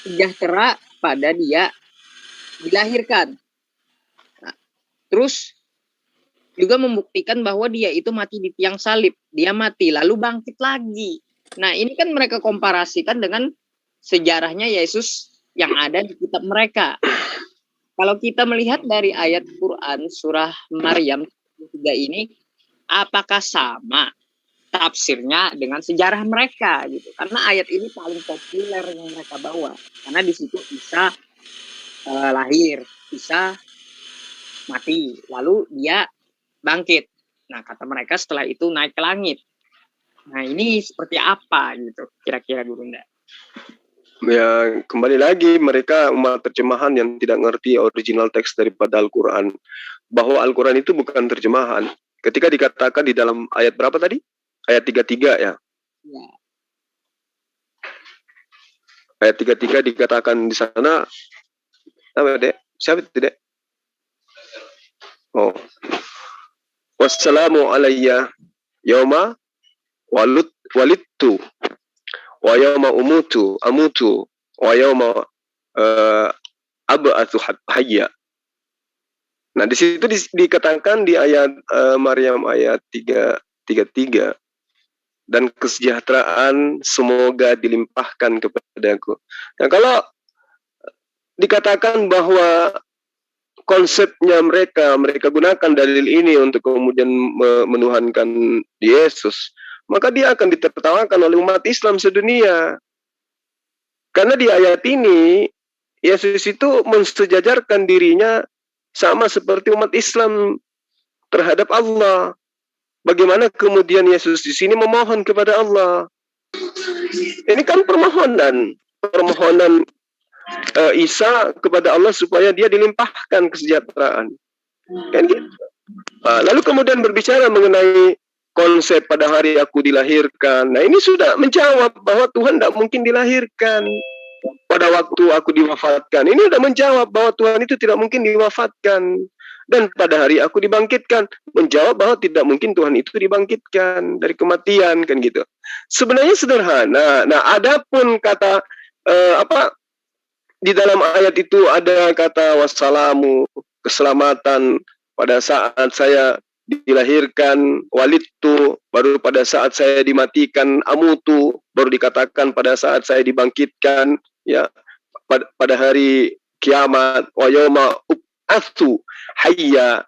sejahtera pada dia dilahirkan. Nah, terus juga membuktikan bahwa dia itu mati di tiang salib. Dia mati lalu bangkit lagi. Nah ini kan mereka komparasikan dengan sejarahnya Yesus yang ada di kitab mereka. Kalau kita melihat dari ayat Quran surah Maryam 3 ini, apakah sama tafsirnya dengan sejarah mereka gitu? Karena ayat ini paling populer yang mereka bawa. Karena di situ Isa lahir, Isa mati, lalu dia bangkit. Nah, kata mereka setelah itu naik ke langit. Nah, ini seperti apa gitu kira-kira Gurunda? Ya, kembali lagi mereka umat terjemahan yang tidak ngerti original teks daripada Al-Quran. Bahwa Al-Quran itu bukan terjemahan. Ketika dikatakan di dalam ayat berapa tadi? Ayat 33 ya? Ya. Ayat 33 dikatakan di sana, apa Dek? Siapa itu Dek? Oh. Wassalamu alayya yauma walidtu wa yauma amutu wa yauma ab'atsu hayya. Nah, di situ dikatakan di ayat Maryam ayat 33, dan kesejahteraan semoga dilimpahkan kepadaku. Nah, kalau dikatakan bahwa konsepnya mereka gunakan dalil ini untuk kemudian menuhankan Yesus, maka dia akan ditertawakan oleh umat Islam sedunia. Karena di ayat ini Yesus itu mensejajarkan dirinya sama seperti umat Islam terhadap Allah. bagaimana kemudian Yesus di sini memohon kepada Allah? Ini kan permohonan Isa kepada Allah supaya dia dilimpahkan kesejahteraan. Kan gitu. Lalu kemudian berbicara mengenai konsep pada hari aku dilahirkan. Nah, ini sudah menjawab bahwa Tuhan tidak mungkin dilahirkan pada waktu aku diwafatkan. Ini sudah menjawab bahwa Tuhan itu tidak mungkin diwafatkan. Dan pada hari aku dibangkitkan, menjawab bahwa tidak mungkin Tuhan itu dibangkitkan dari kematian, kan gitu. Sebenarnya sederhana. Nah, adapun kata di dalam ayat itu ada kata wassalamu, keselamatan pada saat saya dilahirkan, walitu, baru pada saat saya dimatikan, amutu, baru dikatakan pada saat saya dibangkitkan, ya, pada hari kiamat, wa yauma ub'atsu hayya.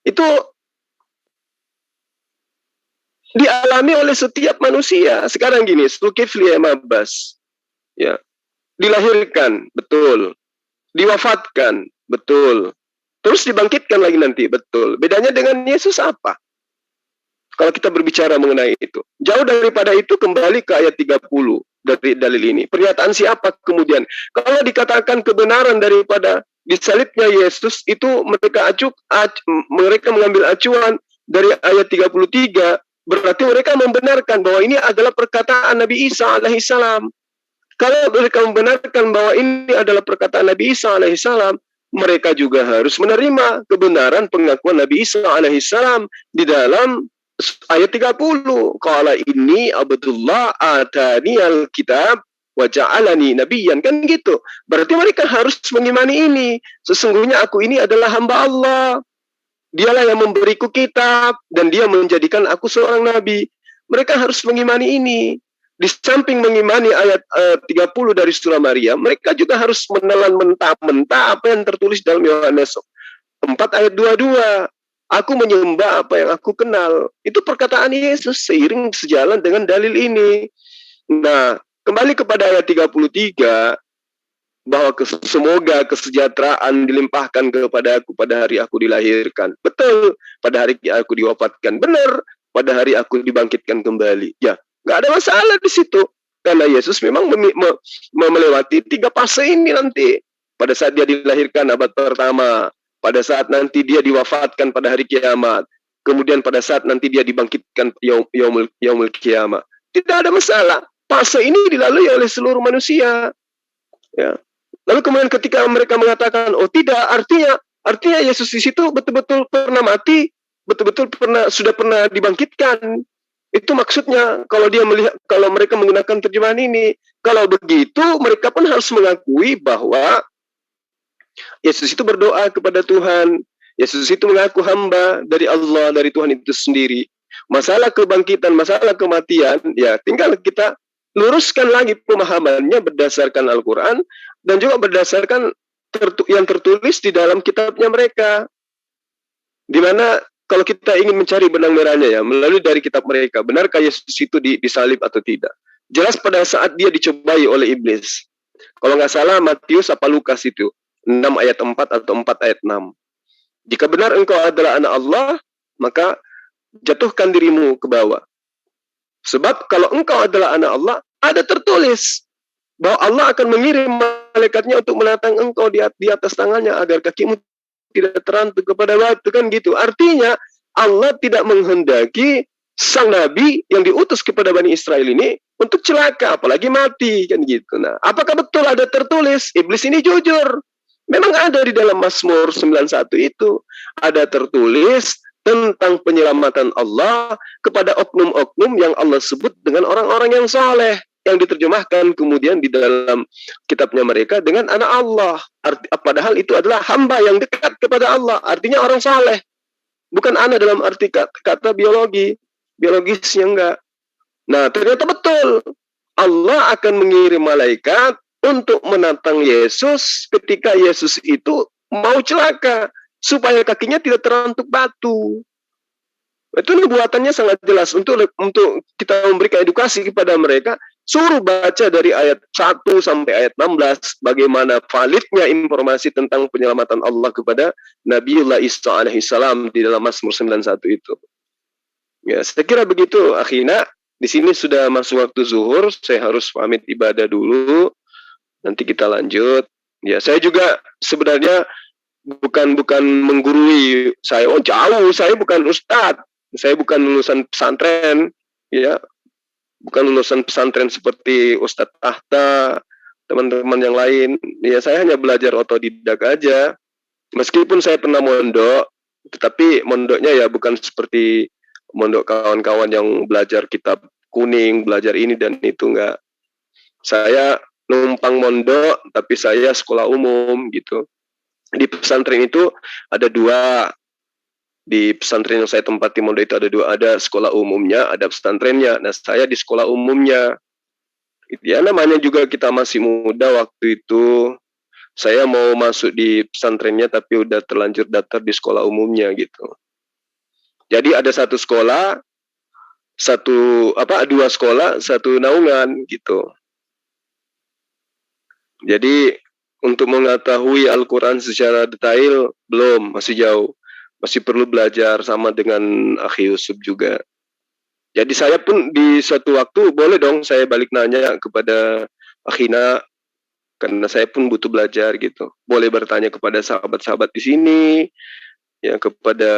Itu dialami oleh setiap manusia. Sekarang gini, sulkifli mabas, ya, dilahirkan, betul, diwafatkan, betul, terus dibangkitkan lagi nanti, betul. Bedanya dengan Yesus apa? Kalau kita berbicara mengenai itu. Jauh daripada itu, kembali ke ayat 30 dari dalil ini. Pernyataan siapa kemudian? Kalau dikatakan kebenaran daripada disalibnya Yesus, itu mereka mengambil acuan dari ayat 33, berarti mereka membenarkan bahwa ini adalah perkataan Nabi Isa alaihissalam. Kalau mereka membenarkan bahwa ini adalah perkataan Nabi Isa alaihissalam, mereka juga harus menerima kebenaran pengakuan Nabi Isa alaihissalam di dalam ayat 30. Qala inni abdullah atani alkitab wa ja'alani nabiyyan, kan gitu. Berarti mereka harus mengimani ini. Sesungguhnya aku ini adalah hamba Allah. Dialah yang memberiku kitab dan dia menjadikan aku seorang nabi. Mereka harus mengimani ini. Di samping mengimani ayat 30 dari surah Maryam, mereka juga harus menelan mentah-mentah apa yang tertulis dalam Yohanes 4 ayat 22. Aku menyembah apa yang aku kenal. Itu perkataan Yesus seiring sejalan dengan dalil ini. Nah, kembali kepada ayat 33, bahwa semoga kesejahteraan dilimpahkan kepada aku pada hari aku dilahirkan. Betul, pada hari aku diwafatkan. Benar, pada hari aku dibangkitkan kembali. Ya, nggak ada masalah di situ. Karena Yesus memang melewati 3 fase ini nanti. Pada saat dia dilahirkan abad pertama, pada saat nanti dia diwafatkan pada hari kiamat, kemudian pada saat nanti dia dibangkitkan yaumul kiamat. Tidak ada masalah. Fase ini dilalui oleh seluruh manusia. Ya. Lalu kemudian ketika mereka mengatakan, oh tidak, artinya Yesus di situ betul-betul pernah mati, betul-betul sudah pernah dibangkitkan. Itu maksudnya kalau mereka menggunakan terjemahan ini. Kalau begitu, mereka pun harus mengakui bahwa Yesus itu berdoa kepada Tuhan. Yesus itu mengaku hamba dari Allah, dari Tuhan itu sendiri. Masalah kebangkitan, masalah kematian, ya tinggal kita luruskan lagi pemahamannya berdasarkan Al-Quran dan juga berdasarkan yang tertulis di dalam kitabnya mereka. Dimana kalau kita ingin mencari benang merahnya ya, melalui dari kitab mereka, benarkah Yesus itu disalib atau tidak? Jelas pada saat dia dicobai oleh iblis. Kalau nggak salah Matius apa Lukas itu, 6 ayat 4 atau 4 ayat 6. Jika benar engkau adalah anak Allah, maka jatuhkan dirimu ke bawah. Sebab kalau engkau adalah anak Allah, ada tertulis bahwa Allah akan mengirim malaikatnya untuk menatang engkau di atas tangannya agar kakimu tidak terantuk kepada batu, kan gitu. Artinya Allah tidak menghendaki sang nabi yang diutus kepada Bani Israel ini untuk celaka, apalagi mati, kan gitu. Nah, apakah betul ada tertulis? Iblis ini jujur. Memang ada di dalam Mazmur 91 itu. Ada tertulis tentang penyelamatan Allah kepada oknum-oknum yang Allah sebut dengan orang-orang yang saleh, yang diterjemahkan kemudian di dalam kitabnya mereka dengan anak Allah. Padahal itu adalah hamba yang dekat kepada Allah. Artinya orang saleh. Bukan anak dalam arti kata biologisnya enggak. Nah, ternyata betul. Allah akan mengirim malaikat untuk menantang Yesus ketika Yesus itu mau celaka, supaya kakinya tidak terantuk batu. Itu nubuatannya sangat jelas. Untuk kita memberikan edukasi kepada mereka, suruh baca dari ayat 1 sampai ayat 16 bagaimana validnya informasi tentang penyelamatan Allah kepada Nabiullah Isa alaihissalam di dalam Mazmur 91 itu. Ya, saya kira begitu, Akhina. Di sini sudah masuk waktu zuhur, saya harus pamit ibadah dulu. Nanti kita lanjut. Ya, saya juga sebenarnya bukan menggurui. Saya jauh, saya bukan ustadz. Saya bukan lulusan pesantren, ya. Bukan lulusan pesantren seperti Ustadz Tahta, teman-teman yang lain. Ya, saya hanya belajar otodidak aja. Meskipun saya pernah mondok, tetapi mondoknya ya bukan seperti mondok kawan-kawan yang belajar kitab kuning, belajar ini dan itu, enggak. Saya numpang mondok, tapi saya sekolah umum gitu. Di pesantren itu ada dua. Di pesantren yang saya tempati mondok itu ada dua. Ada sekolah umumnya, ada pesantrennya. Nah, saya di sekolah umumnya. Ya, namanya juga kita masih muda waktu itu. Saya mau masuk di pesantrennya, tapi udah terlanjur daftar di sekolah umumnya gitu. Jadi ada dua sekolah, satu naungan gitu. Jadi untuk mengetahui Al-Quran secara detail belum, masih jauh, masih perlu belajar sama dengan Akhi Yusuf juga. Jadi saya pun di suatu waktu boleh dong saya balik nanya kepada Akhina, karena saya pun butuh belajar gitu. Boleh bertanya kepada sahabat-sahabat di sini, ya, kepada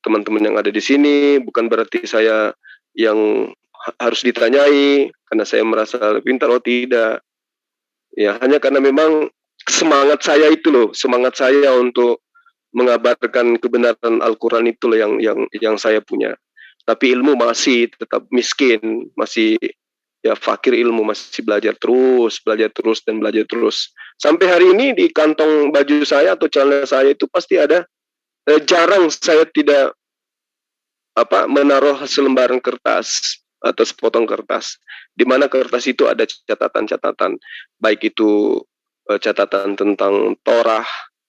teman-teman yang ada di sini. Bukan berarti saya yang harus ditanyai karena saya merasa lebih pintar, oh tidak. Ya, hanya karena memang semangat saya itu loh, semangat saya untuk mengabarkan kebenaran Al-Quran itu loh yang saya punya. Tapi ilmu masih tetap miskin, masih ya fakir ilmu, masih belajar terus dan belajar terus. Sampai hari ini di kantong baju saya atau celana saya itu pasti ada, jarang saya tidak menaruh selembaran kertas atau sepotong kertas, di mana kertas itu ada catatan-catatan, baik itu catatan tentang Torah,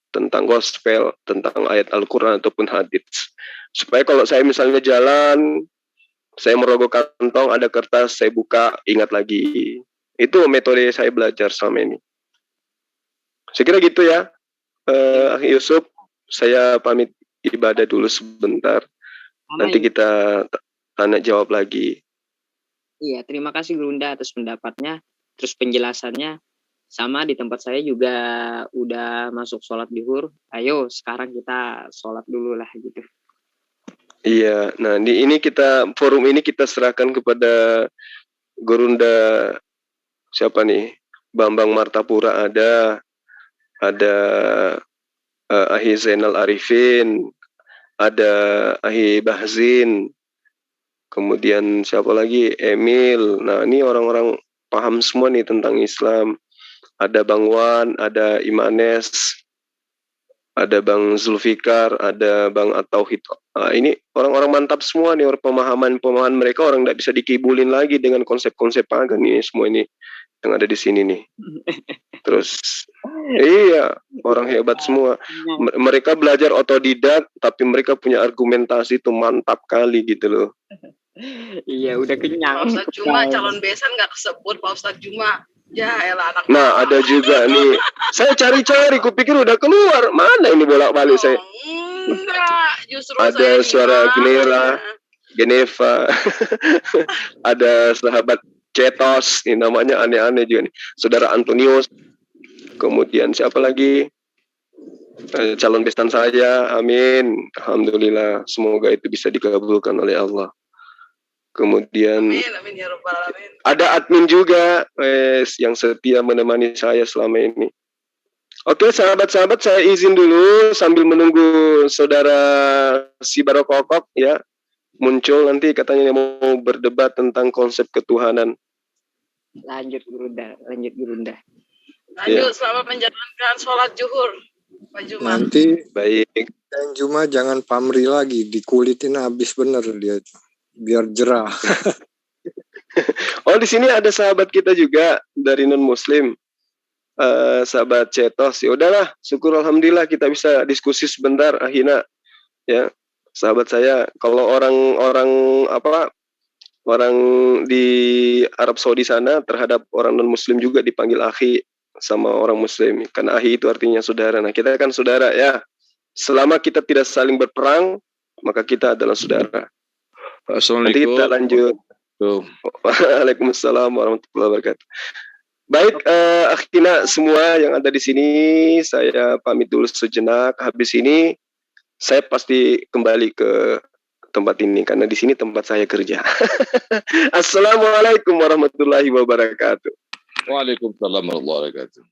tentang gospel, tentang ayat Al-Quran ataupun hadits. Supaya kalau saya misalnya jalan, saya merogoh kantong, ada kertas, saya buka, ingat lagi. Itu metode saya belajar selama ini. Saya kira gitu ya, Akhi Yusuf. Saya pamit ibadah dulu sebentar. Nanti kita tanya jawab lagi. Iya, terima kasih Gurunda atas pendapatnya, terus penjelasannya. Sama di tempat saya juga udah masuk sholat zuhur. Ayo sekarang kita sholat dulu lah gitu. Iya, nah forum ini kita serahkan kepada Gurunda siapa nih? Bambang Martapura ada Ahi Zainal Arifin, ada Ahi Bahzin, kemudian siapa lagi? Emil. Nah, ini orang-orang paham semua nih tentang Islam. Ada Bang Wan, ada Imanes, ada Bang Zulfikar, ada Bang At-Tauhid. Nah, ini orang-orang mantap semua nih, pemahaman mereka orang tidak bisa dikibulin lagi dengan konsep-konsep pagan ini semua ini yang ada di sini nih. Terus iya, orang hebat semua. Mereka belajar otodidak, tapi mereka punya argumentasi itu mantap kali gitu loh. Iya, udah kenyang. Pak Ustadz Juma calon besan nggak kesebut, Pak Ustadz Juma. Ya elah anak. Nah, ada juga nih. Saya cari-cari, kupikir udah keluar. Mana ini bolak-balik saya? Enggak, justru ada saya suara Geneva. Ada sahabat Cetos, ini namanya aneh-aneh juga nih. Saudara Antonius. Kemudian siapa lagi? Calon besan saya, amin. Alhamdulillah, semoga itu bisa dikabulkan oleh Allah. Kemudian amin, ya Rabbal Alamin. Ada admin juga yang setia menemani saya selama ini. Oke, sahabat-sahabat, saya izin dulu sambil menunggu saudara si Barokokok ya muncul, nanti katanya mau berdebat tentang konsep ketuhanan. Lanjut Gurunda. Lanjut Ya. Selamat menjalankan sholat zuhur, Pak Juma. Nanti Baik. dan Juma jangan pamri lagi, dikulitin habis bener dia, biar jerah. Oh, di sini ada sahabat kita juga dari non Muslim, sahabat Cetos. Ya udahlah, syukur alhamdulillah kita bisa diskusi sebentar, Ahina. Ya, sahabat saya. Kalau orang di Arab Saudi sana terhadap orang non Muslim juga dipanggil akhi sama orang Muslim. Karena akhi itu artinya saudara. Nah, kita kan saudara ya. Selama kita tidak saling berperang, maka kita adalah saudara. Nanti Assalamualaikum. kita lanjut. Waalaikumsalam warahmatullahi wabarakatuh. Baik, akhirnya semua yang ada di sini, saya pamit dulu sejenak. Habis ini saya pasti kembali ke tempat ini karena di sini tempat saya kerja. Assalamualaikum warahmatullahi wabarakatuh. Waalaikumsalam warahmatullahi wabarakatuh.